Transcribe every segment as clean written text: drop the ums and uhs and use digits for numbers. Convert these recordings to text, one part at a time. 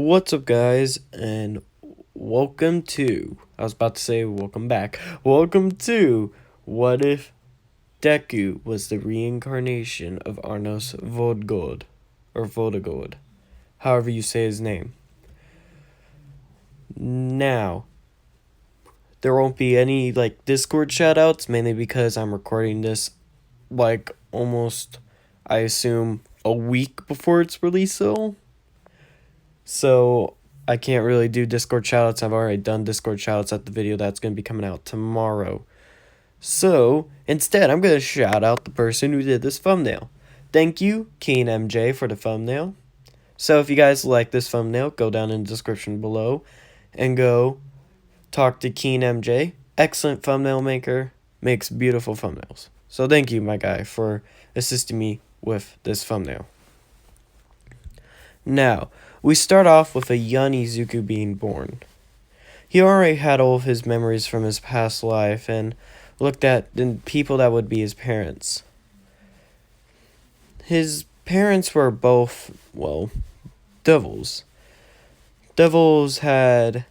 What's up, guys, and welcome to. I was about to say welcome back. Welcome to What If Deku was the reincarnation of Arnos Voldigoad, or Voldigoad, however you say his name. Now, there won't be any Discord shoutouts, mainly because I'm recording this almost, I assume, a week before it's released, so I can't really do Discord shoutouts. I've already done Discord shoutouts at the video that's going to be coming out tomorrow. So instead, I'm going to shout out the person who did this thumbnail. Thank you, Keen MJ, for the thumbnail. So if you guys like this thumbnail, go down in the description below and go talk to Keen MJ. Excellent thumbnail maker, makes beautiful thumbnails. So thank you, my guy, for assisting me with this thumbnail. Now, we start off with a young Izuku being born. He already had all of his memories from his past life and looked at the people that would be his parents. His parents were both, devils. Devils had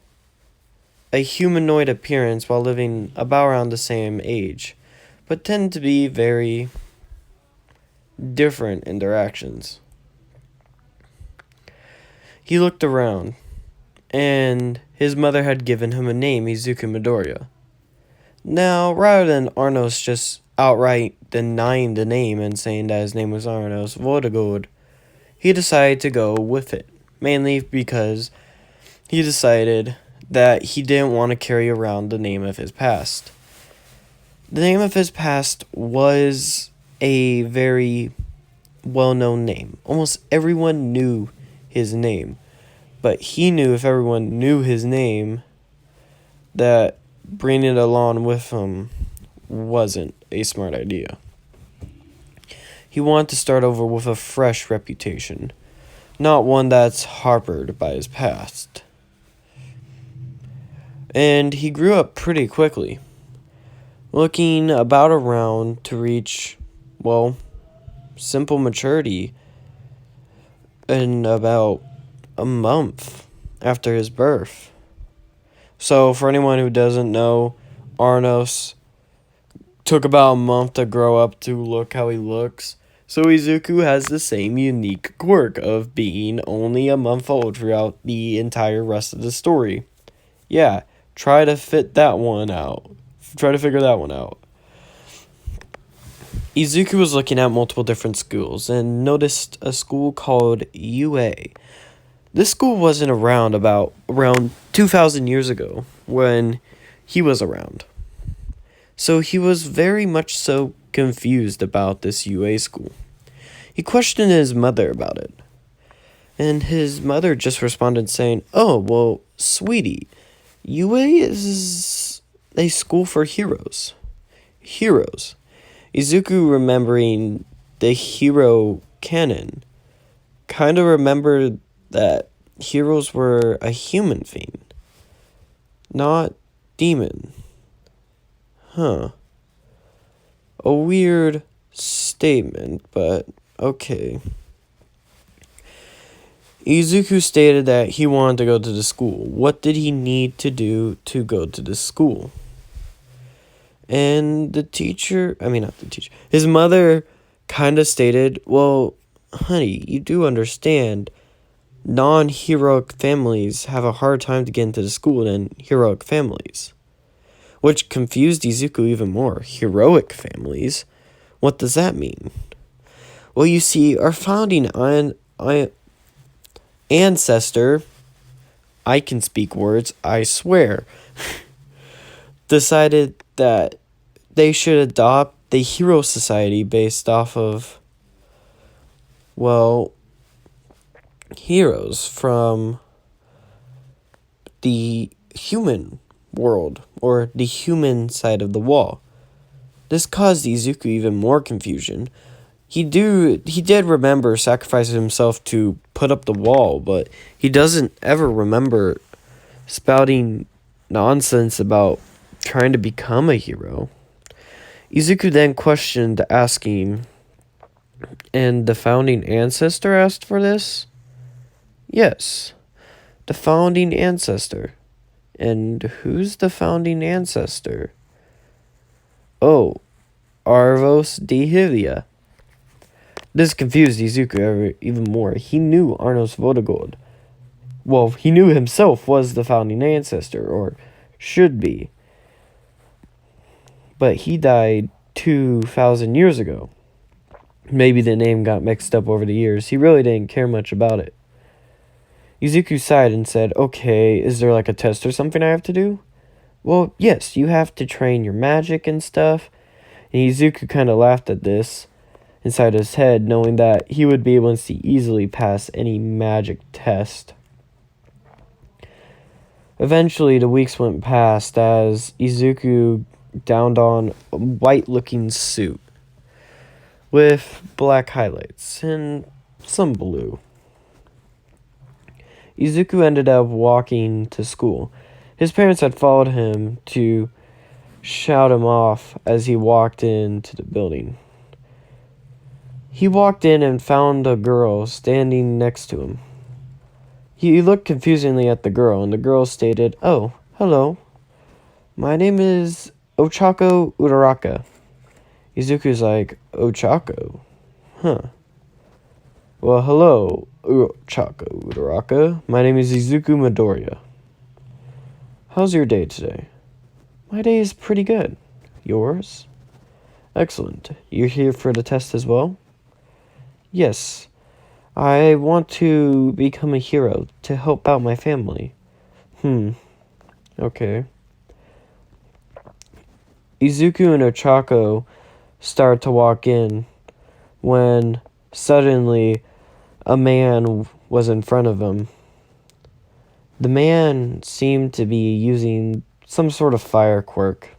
a humanoid appearance while living about around the same age, but tend to be very different in their actions. He looked around, and his mother had given him a name, Izuku Midoriya. Now, rather than Arnos just outright denying the name and saying that his name was Arnos voldigoad, he decided to go with it, mainly because he decided that he didn't want to carry around the name of his past. The name of his past was a very well-known name. Almost everyone knew his name, but he knew if everyone knew his name, that bringing it along with him wasn't a smart idea. He wanted to start over with a fresh reputation, not one that's harbored by his past. And he grew up pretty quickly, looking about around to reach, simple maturity in about a month after his birth. So for anyone who doesn't know, Arnos took about a month to grow up to look how he looks. So Izuku has the same unique quirk of being only a month old throughout the entire rest of the story. Yeah, try to fit that one out. Try to figure that one out. Izuku was looking at multiple different schools and noticed a school called UA. This school wasn't around around 2,000 years ago when he was around. So he was very much so confused about this UA school. He questioned his mother about it. And his mother just responded saying, "Oh, well, sweetie, UA is a school for heroes." Heroes. Izuku, remembering the hero canon, kind of remembered that heroes were a human thing, not demon. A weird statement, but okay. Izuku stated that he wanted to go to the school. What did he need to do to go to the school? And his mother kind of stated, "Well, honey, you do understand non-heroic families have a hard time to get into the school than heroic families." Which confused Izuku even more. Heroic families? What does that mean? Well, you see, our founding ancestor, I can speak words, I swear, decided that they should adopt the hero society based off of, heroes from the human world, or the human side of the wall. This caused Izuku even more confusion. He did remember sacrificing himself to put up the wall, but he doesn't ever remember spouting nonsense about trying to become a hero. Izuku then questioned asking, "And the founding ancestor asked for this?" "Yes." The founding ancestor. And who's the founding ancestor? Oh, Arvos de Hivia. This confused Izuku even more. He knew Arnos voldigoad. Well, he knew himself was the founding ancestor, or should be. But he died 2,000 years ago. Maybe the name got mixed up over the years. He really didn't care much about it. Izuku sighed and said, okay, is there like a test or something I have to do? Well, yes, you have to train your magic and stuff. And Izuku kind of laughed at this inside his head, knowing that he would be able to easily pass any magic test. Eventually, the weeks went past as Izuku downed on a white-looking suit with black highlights and some blue. Izuku ended up walking to school. His parents had followed him to shout him off as he walked into the building. He walked in and found a girl standing next to him. He looked confusingly at the girl, and the girl stated, "Oh, hello. My name is Ochako Uraraka." Izuku's like, "Ochako? Huh. Well, hello, Ochako Uraraka. My name is Izuku Midoriya. How's your day today?" "My day is pretty good. Yours?" "Excellent. You're here for the test as well?" "Yes. I want to become a hero to help out my family." Okay. Izuku and Ochako start to walk in when suddenly a man was in front of him. The man seemed to be using some sort of fire quirk.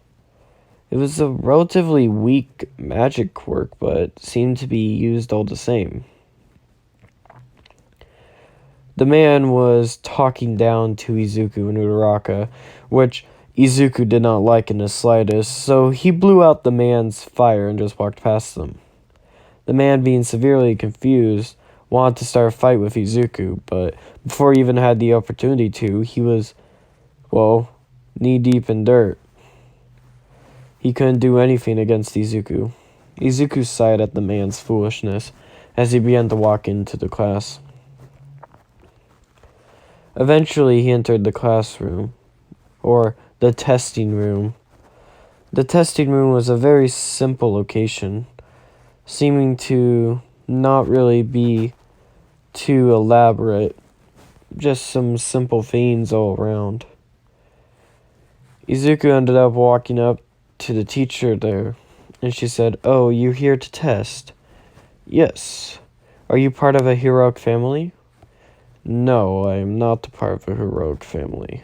It was a relatively weak magic quirk, but seemed to be used all the same. The man was talking down to Izuku and Uraraka, which Izuku did not like in the slightest, so he blew out the man's fire and just walked past them. The man, being severely confused, wanted to start a fight with Izuku, but before he even had the opportunity to, he was, knee-deep in dirt. He couldn't do anything against Izuku. Izuku sighed at the man's foolishness as he began to walk into the class. Eventually, he entered the classroom, or the testing room. The testing room was a very simple location, seeming to not really be too elaborate, just some simple things all around. Izuku ended up walking up to the teacher there, and she said, "Oh, you here to test?" "Yes." "Are you part of a heroic family?" "No, I am not a part of a heroic family."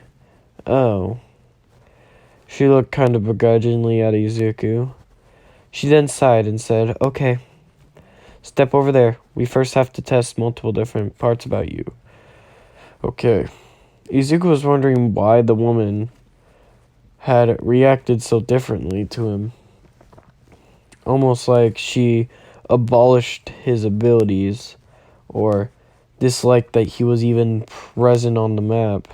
"Oh." She looked kind of begrudgingly at Izuku. She then sighed and said, "Okay, step over there. We first have to test multiple different parts about you." Okay. Izuku was wondering why the woman had reacted so differently to him. Almost like she abolished his abilities, or disliked that he was even present on the map,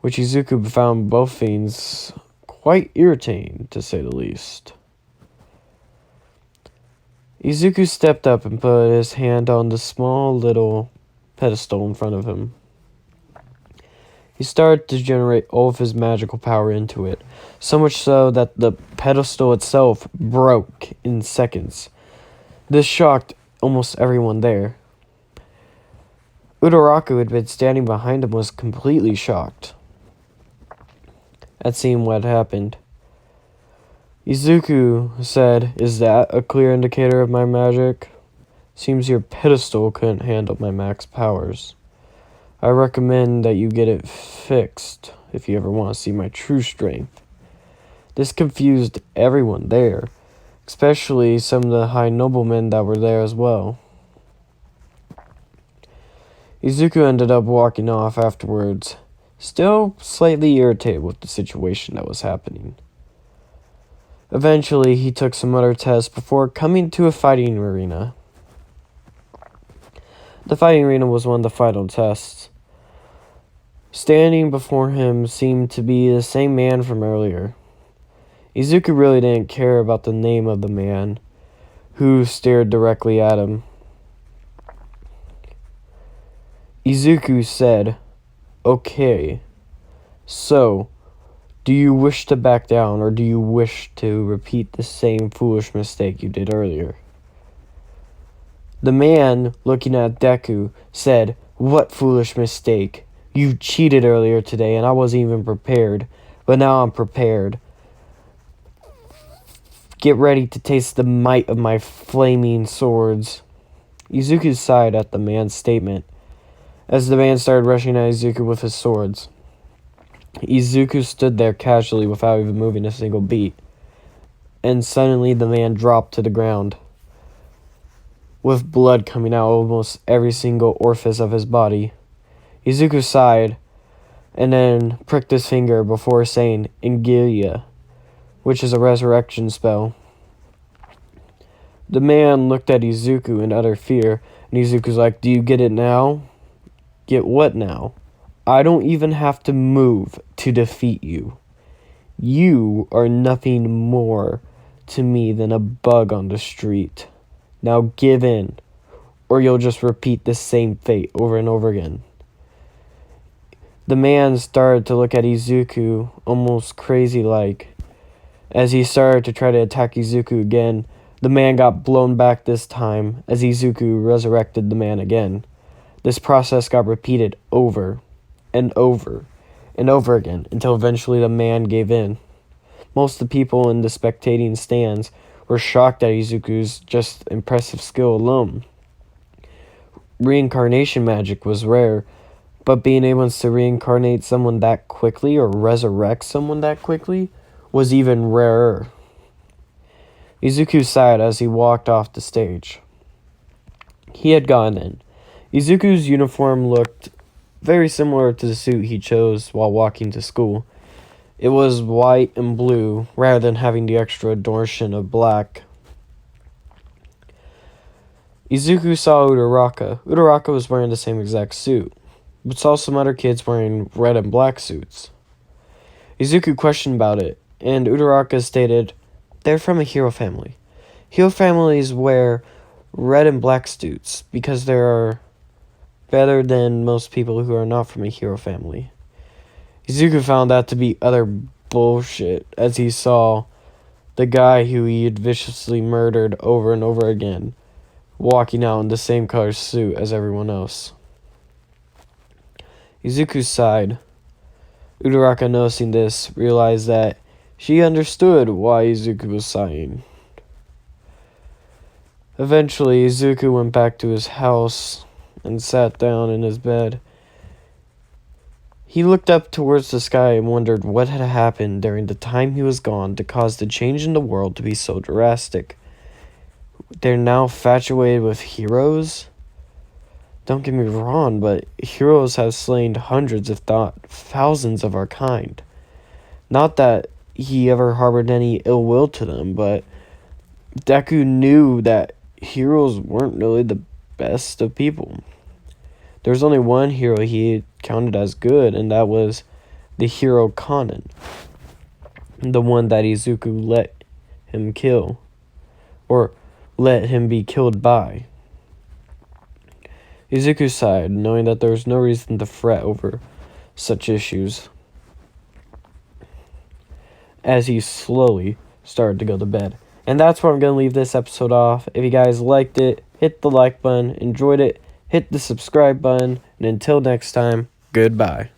which Izuku found both things quite irritating, to say the least. Izuku stepped up and put his hand on the small little pedestal in front of him. He started to generate all of his magical power into it, so much so that the pedestal itself broke in seconds. This shocked almost everyone there. Uraraka, who had been standing behind him, was completely shocked at seeing what happened. Izuku said, "Is that a clear indicator of my magic? Seems your pedestal couldn't handle my max powers. I recommend that you get it fixed if you ever want to see my true strength." This confused everyone there, especially some of the high noblemen that were there as well. Izuku ended up walking off afterwards, still slightly irritated with the situation that was happening. Eventually, he took some other tests before coming to a fighting arena. The fighting arena was one of the final tests. Standing before him seemed to be the same man from earlier. Izuku really didn't care about the name of the man who stared directly at him. Izuku said, "Okay, so, do you wish to back down, or do you wish to repeat the same foolish mistake you did earlier?" The man, looking at Deku, said, "What foolish mistake? You cheated earlier today, and I wasn't even prepared, but now I'm prepared. Get ready to taste the might of my flaming swords." Izuku sighed at the man's statement, as the man started rushing at Izuku with his swords. Izuku stood there casually without even moving a single beat, and suddenly the man dropped to the ground, with blood coming out almost every single orifice of his body. Izuku sighed, and then pricked his finger before saying Ingilia, which is a resurrection spell. The man looked at Izuku in utter fear, and Izuku's like, "Do you get it now?" "Get what now?" "I don't even have to move to defeat you. You are nothing more to me than a bug on the street. Now give in, or you'll just repeat the same fate over and over again." The man started to look at Izuku almost crazy-like. As he started to try to attack Izuku again, the man got blown back this time as Izuku resurrected the man again. This process got repeated over and over and over again until eventually the man gave in. Most of the people in the spectating stands were shocked at Izuku's just impressive skill alone. Reincarnation magic was rare, but being able to reincarnate someone that quickly or resurrect someone that quickly was even rarer. Izuku sighed as he walked off the stage. He had gone in. Izuku's uniform looked very similar to the suit he chose while walking to school. It was white and blue, rather than having the extra adornment of black. Izuku saw Uraraka. Uraraka was wearing the same exact suit, but saw some other kids wearing red and black suits. Izuku questioned about it, and Uraraka stated, "They're from a hero family. Hero families wear red and black suits because they are better than most people who are not from a hero family." Izuku found that to be utter bullshit, as he saw the guy who he had viciously murdered over and over again walking out in the same color suit as everyone else. Izuku sighed. Uraraka, noticing this, realized that she understood why Izuku was sighing. Eventually, Izuku went back to his house and sat down in his bed. He looked up towards the sky and wondered what had happened during the time he was gone to cause the change in the world to be so drastic. They're now infatuated with heroes? Don't get me wrong, but heroes have slain hundreds, if not thousands, of our kind. Not that he ever harbored any ill will to them, but Deku knew that heroes weren't really the best of people. There was only one hero he counted as good, and that was the hero Kanen, the one that Izuku let him kill, or let him be killed by. Izuku sighed, knowing that there was no reason to fret over such issues, as he slowly started to go to bed. And that's where I'm going to leave this episode off. If you guys liked it, hit the like button. Enjoyed it, hit the subscribe button. And until next time, goodbye.